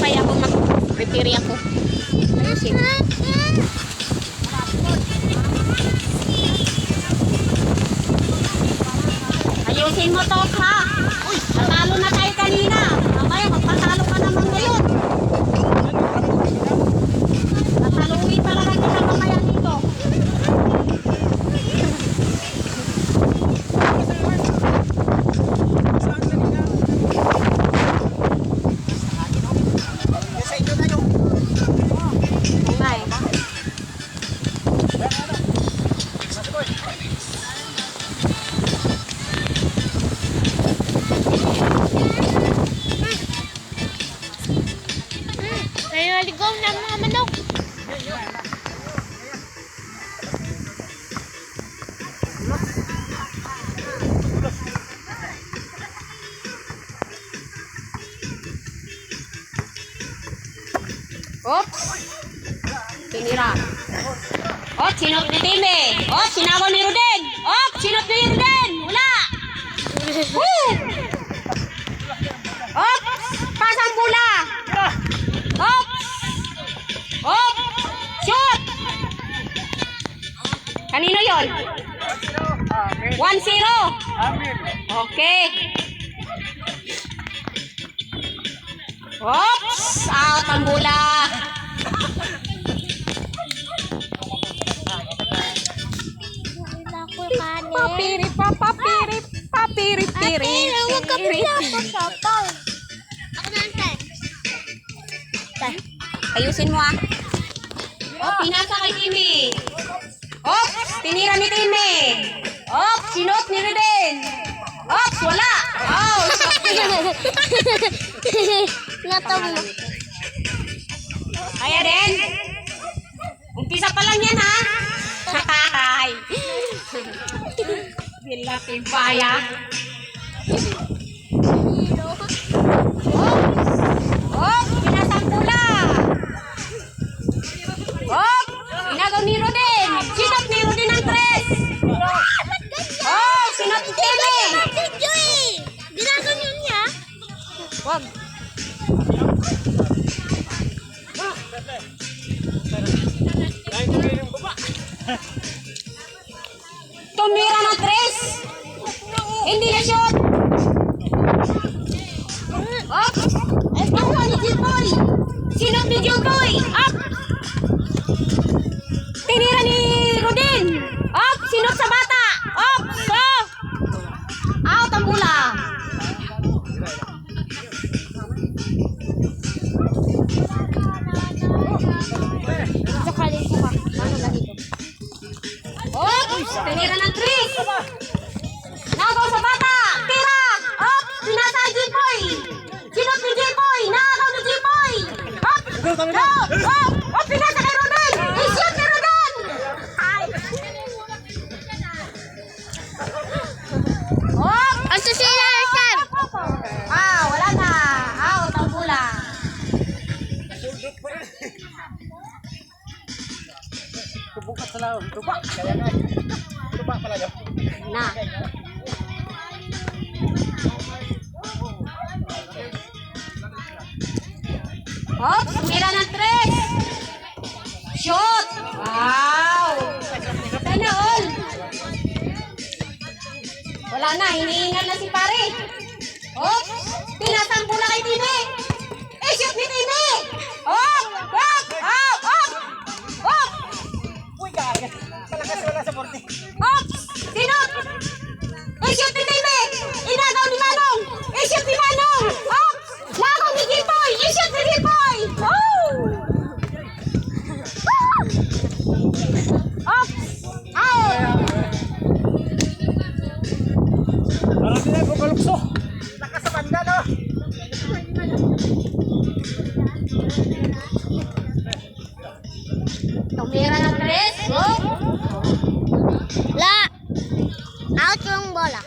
kaya ako mag-prepare ako. Ayusin. Ayusin mo to, ha? Uy, natalo na tayo kanina. Mamaya, magpatalo ka naman ngayon. Nataluin pala lang kita mamaya dito. Naligaw na mga manok. Oops! Tinira. Oh, sinot ni Timmy. Oh, sinago ni Ruden. Oh, sinot ni Ruden. Wala. Woo! Oh, pasang bola. Oh! Oh! Shoot! Kanino yon? 1-0. Okay. Oops! Out ang bola. Papiri, papapiri, papiri, piri. Huwag ka pinapasapal. Ako nantay. Ayusin mo ah. Oh, pinasa kay Timmy. Oops! Tinira ni Timmy. Oops! Sinot ni Reden. Oops! Wala. Oh! Nataw mo. Kaya din. Umpisa pa lang yan ha. Hi. Bilaking baya. Oh! Pinasang pula. Oh! Inagaw ni Ruden. Sinot ni Ruden ang 3. Oh! Sinot ni Timmy. Ginagawa niya. Wag. Tumira ng 3. Hindi na shoot. Up. Ay, paano ni Jilboy? Sinot ni Jilboy. Up. Tinira ni Ruden. Up. Sinot sa bata. Up. So. Out ang bola. Sakalin ko ka. Ano lang ito? Oops! Tinira ng 3! Nagaw sa bata! Tira! Oops! Pinasa ang Jilboy! Sinot ni Jilboy! Nagaw ni Jilboy! Oops! Go! Oops! Oops! Pinasa kay Ruden! I-shoot ni Ruden! Ay! Oops! Ang susila na siya. Ah! Wala na! Out ang bola! Bukas sa laon, tuba. Kaya nga. Tuba pala yun. Na! Oops! Tumira ng 3! Shoot! Wow! Sana all! Wala na, hinihingal na si pare. Oops! Pinasang bola kay Timmy! Shoot ni Timmy! Op! Op! Op! Op! Op! Uy, gaya. Malakas wala sa porte. Ops! Sinot! I-shoot ni Timmy! Inagaw ni Manong! I-shoot ni Manong! Ops! Nagaw ni Jilboy! I-shoot ni Jilboy! Oh! Ops! Out! Marami na ko kalukso. Lakas sa banda, no? Tumira ng 3. Go! La. Out yung bola.